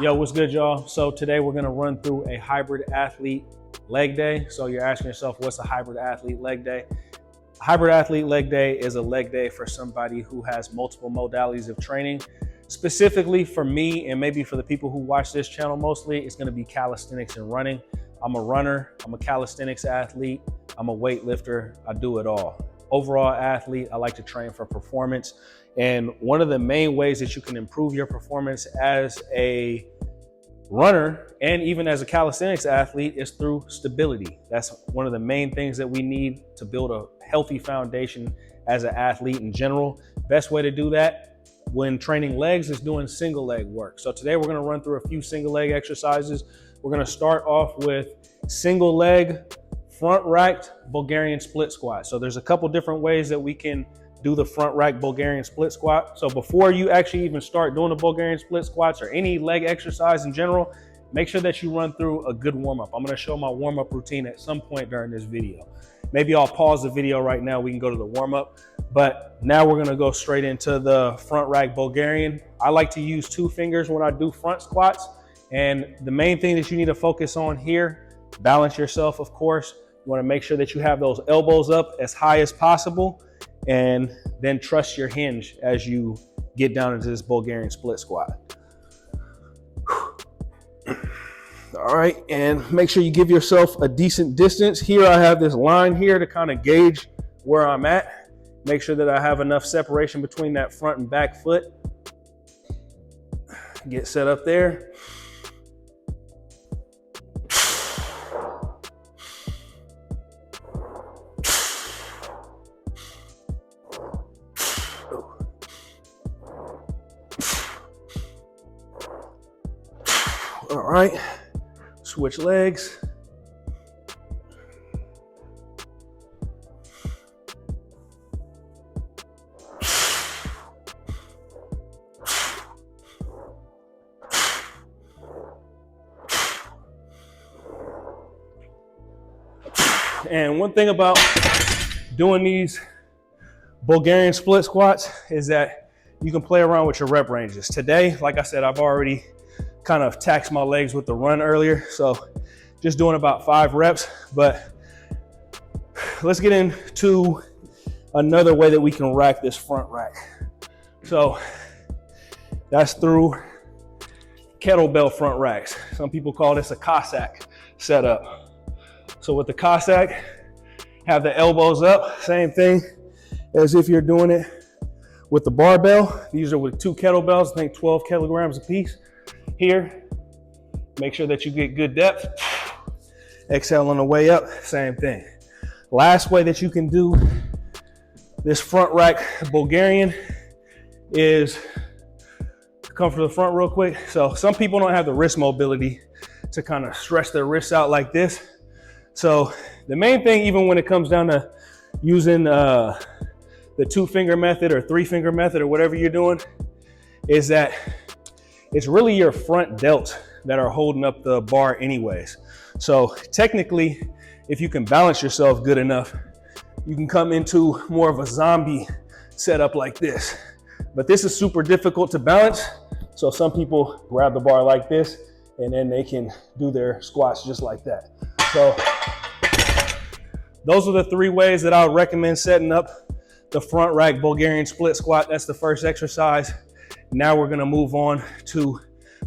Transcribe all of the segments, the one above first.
Yo, what's good, y'all? So today we're gonna run through a hybrid athlete leg day. So you're asking yourself, what's a hybrid athlete leg day? A hybrid athlete leg day is a leg day for somebody who has multiple modalities of training. Specifically for me, and maybe for the people who watch this channel mostly, it's gonna be calisthenics and running. I'm a runner, I'm a calisthenics athlete, I'm a weightlifter, I do it all. Overall athlete, I like to train for performance. And one of the main ways that you can improve your performance as a runner and even as a calisthenics athlete is through stability. That's one of the main things that we need to build a healthy foundation as an athlete in general. Best way to do that when training legs is doing single leg work. So today we're gonna run through a few single leg exercises. We're gonna start off with single leg front racked Bulgarian split squat. So there's a couple different ways that we can do the front rack Bulgarian split squat. So before you actually even start doing the Bulgarian split squats or any leg exercise in general, make sure that you run through a good warm-up. I'm gonna show my warm-up routine at some point during this video. Maybe I'll pause the video right now, we can go to the warm-up, but now we're gonna go straight into the front rack Bulgarian. I like to use 2 fingers when I do front squats, and the main thing that you need to focus on here, balance yourself, of course. You wanna make sure that you have those elbows up as high as possible, and then trust your hinge as you get down into this Bulgarian split squat. All right, and make sure you give yourself a decent distance. Here I have this line here to kind of gauge where I'm at. Make sure that I have enough separation between that front and back foot. Get set up there. All right, switch legs. And one thing about doing these Bulgarian split squats is that you can play around with your rep ranges. Today, like I said, I've already kind of taxed my legs with the run earlier, so just doing about 5 reps. But let's get into another way that we can rack this front rack. So that's through kettlebell front racks. Some people call this a Cossack setup. So with the Cossack, have the elbows up, same thing as if you're doing it with the barbell. These are with 2 kettlebells, I think 12 kilograms a piece. Here, make sure that you get good depth. Exhale on the way up, same thing. Last way that you can do this front rack Bulgarian is come from the front real quick. So some people don't have the wrist mobility to kind of stretch their wrists out like this. So the main thing, even when it comes down to using the 2-finger method or 3-finger method or whatever you're doing, is that it's really your front delts that are holding up the bar anyways. So technically, if you can balance yourself good enough, you can come into more of a zombie setup like this. But this is super difficult to balance. So some people grab the bar like this and then they can do their squats just like that. So those are the 3 ways that I would recommend setting up the front rack Bulgarian split squat. That's the first exercise. Now we're gonna move on to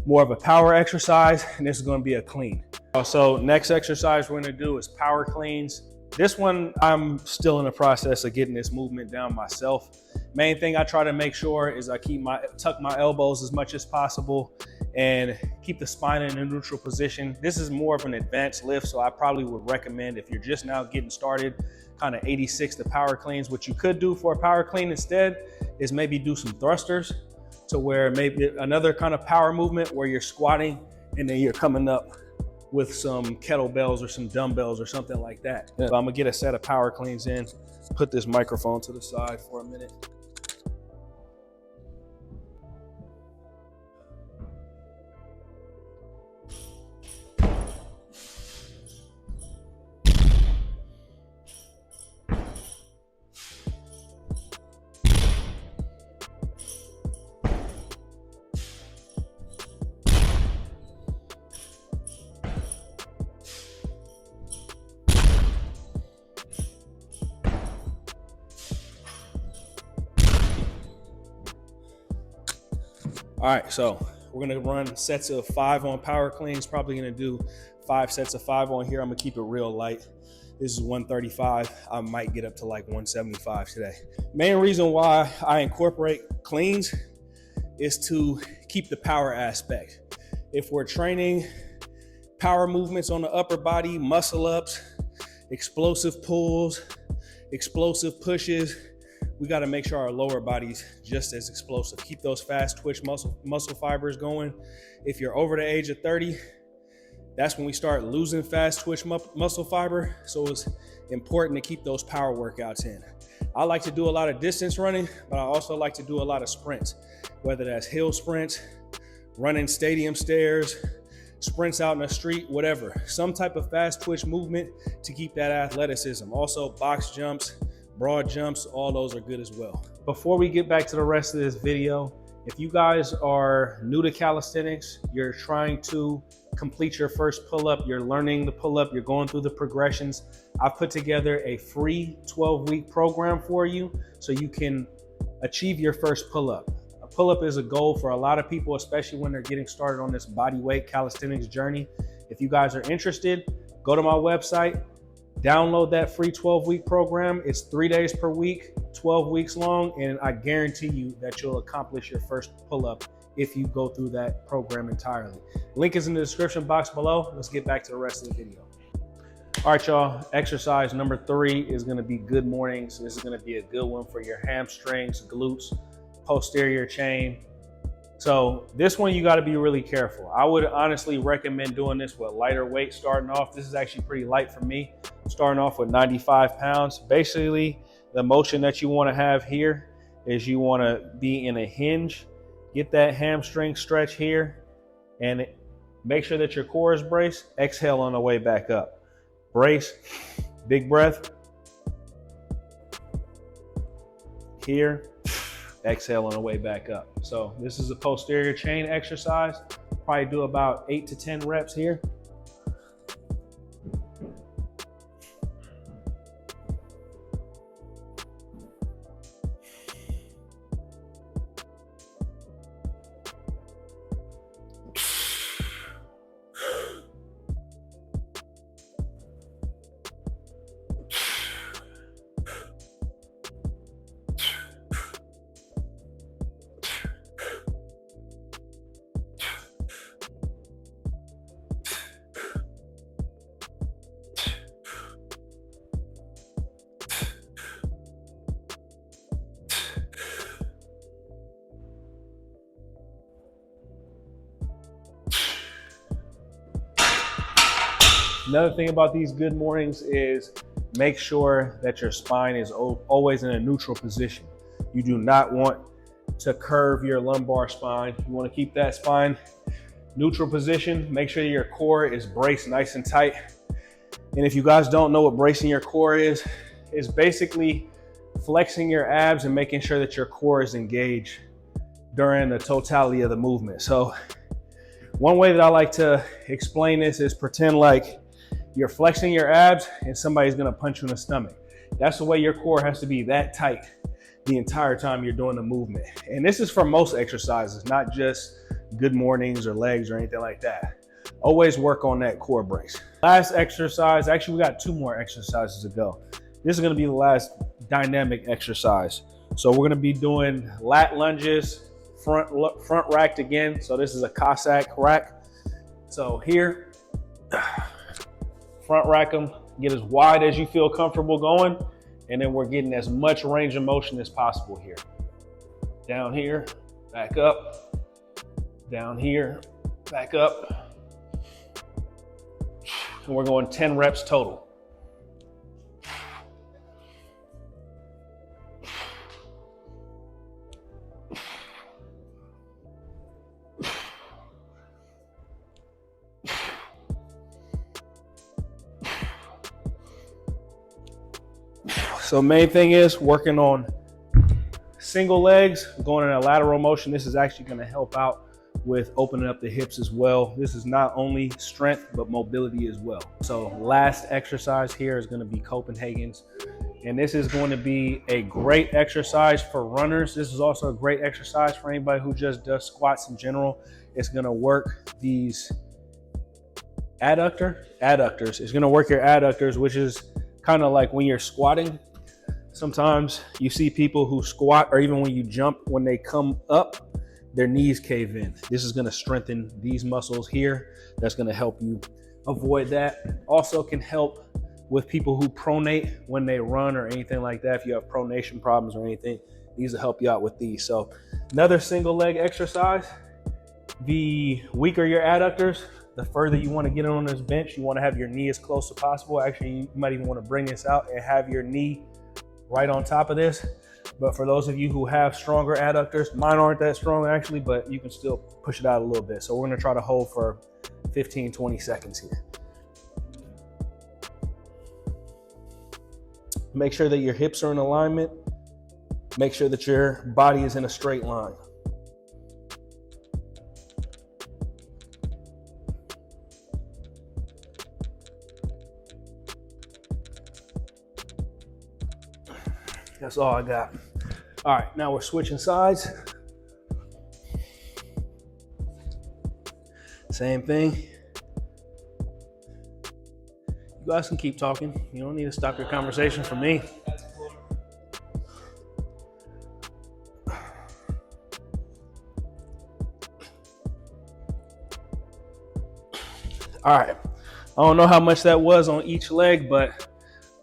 more of a power exercise, and this is gonna be a clean. So next exercise we're gonna do is power cleans. This one, I'm still in the process of getting this movement down myself. Main thing I try to make sure is I tuck my elbows as much as possible and keep the spine in a neutral position. This is more of an advanced lift, so I probably would recommend, if you're just now getting started, kind of 86 to power cleans. What you could do for a power clean instead is maybe do some thrusters, to where maybe another kind of power movement where you're squatting and then you're coming up with some kettlebells or some dumbbells or something like that. So I'm gonna get a set of power cleans in, put this microphone to the side for a minute. All right, so we're gonna run sets of 5 on power cleans. Probably gonna do 5 sets of 5 on here. I'm gonna keep it real light. This is 135. I might get up to like 175 today. Main reason why I incorporate cleans is to keep the power aspect. If we're training power movements on the upper body, muscle ups, explosive pulls, explosive pushes, we got to make sure our lower body's just as explosive. Keep those fast twitch muscle fibers going. If you're over the age of 30, that's when we start losing fast twitch muscle fiber. So it's important to keep those power workouts in. I like to do a lot of distance running, but I also like to do a lot of sprints, whether that's hill sprints, running stadium stairs, sprints out in the street, whatever. Some type of fast twitch movement to keep that athleticism. Also box jumps, broad jumps, all those are good as well. Before we get back to the rest of this video, if you guys are new to calisthenics, you're trying to complete your first pull-up, you're learning the pull-up, you're going through the progressions, I've put together a free 12-week program for you so you can achieve your first pull-up. A pull-up is a goal for a lot of people, especially when they're getting started on this body weight calisthenics journey. If you guys are interested, go to my website, download that free 12-week program. It's 3 days per week, 12 weeks long, and I guarantee you that you'll accomplish your first pull-up if you go through that program entirely. Link is in the description box below. Let's get back to the rest of the video. All right, y'all, exercise number 3 is gonna be good mornings. This is gonna be a good one for your hamstrings, glutes, posterior chain. So this one, you gotta be really careful. I would honestly recommend doing this with lighter weight starting off. This is actually pretty light for me. Starting off with 95 pounds. Basically, the motion that you wanna have here is you wanna be in a hinge, get that hamstring stretch here, and make sure that your core is braced. Exhale on the way back up. Brace, big breath. Here. Exhale on the way back up. So this is a posterior chain exercise. Probably do about 8 to 10 reps here. Another thing about these good mornings is make sure that your spine is always in a neutral position. You do not want to curve your lumbar spine. You want to keep that spine neutral position. Make sure your core is braced nice and tight. And if you guys don't know what bracing your core is basically flexing your abs and making sure that your core is engaged during the totality of the movement. So one way that I like to explain this is pretend like you're flexing your abs and somebody's gonna punch you in the stomach. That's the way your core has to be that tight the entire time you're doing the movement. And this is for most exercises, not just good mornings or legs or anything like that. Always work on that core brace. Last exercise, actually we got 2 more exercises to go. This is gonna be the last dynamic exercise. So we're gonna be doing lat lunges, front racked again. So this is a Cossack rack. So here, front rack them, get as wide as you feel comfortable going, and then we're getting as much range of motion as possible here. Down here, back up, down here, back up. And we're going 10 reps total. So main thing is working on single legs, going in a lateral motion. This is actually going to help out with opening up the hips as well. This is not only strength, but mobility as well. So last exercise here is going to be Copenhagen's And this is going to be a great exercise for runners. This is also a great exercise for anybody who just does squats in general. It's going to work these adductors. It's going to work your adductors, which is kind of like when you're squatting. Sometimes you see people who squat, or even when you jump, when they come up, their knees cave in. This is going to strengthen these muscles here. That's going to help you avoid that. Also can help with people who pronate when they run or anything like that. If you have pronation problems or anything, these will help you out with these. So another single leg exercise. The weaker your adductors, the further you want to get on this bench. You want to have your knee as close as possible. Actually, you might even want to bring this out and have your knee right on top of this. But for those of you who have stronger adductors, mine aren't that strong actually, but you can still push it out a little bit. So we're going to try to hold for 15, 20 seconds here. Make sure that your hips are in alignment. Make sure that your body is in a straight line. That's all I got. All right, now we're switching sides. Same thing. You guys can keep talking. You don't need to stop your conversation for me. All right. I don't know how much that was on each leg, but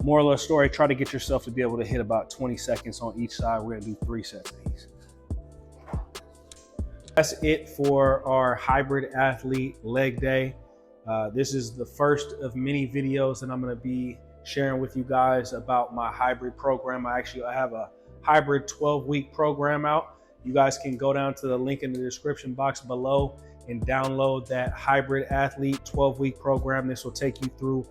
moral of the story, try to get yourself to be able to hit about 20 seconds on each side. We're gonna do 3 sets of these. That's it for our hybrid athlete leg day. This is the first of many videos that I'm gonna be sharing with you guys about my hybrid program. I have a hybrid 12-week program out. You guys can go down to the link in the description box below and download that hybrid athlete 12-week program. This will take you through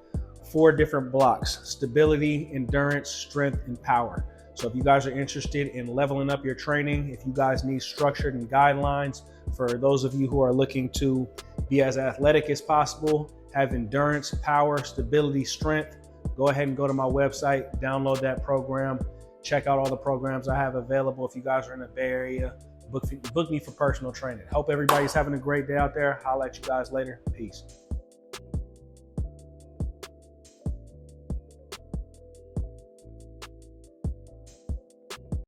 4 different blocks: stability, endurance, strength, and power. So if you guys are interested in leveling up your training, if you guys need structured and guidelines for those of you who are looking to be as athletic as possible, have endurance, power, stability, strength, go ahead and go to my website, download that program, check out all the programs I have available. If you guys are in the Bay Area, book me for personal training. Hope everybody's having a great day out there. I'll let you guys later. Peace.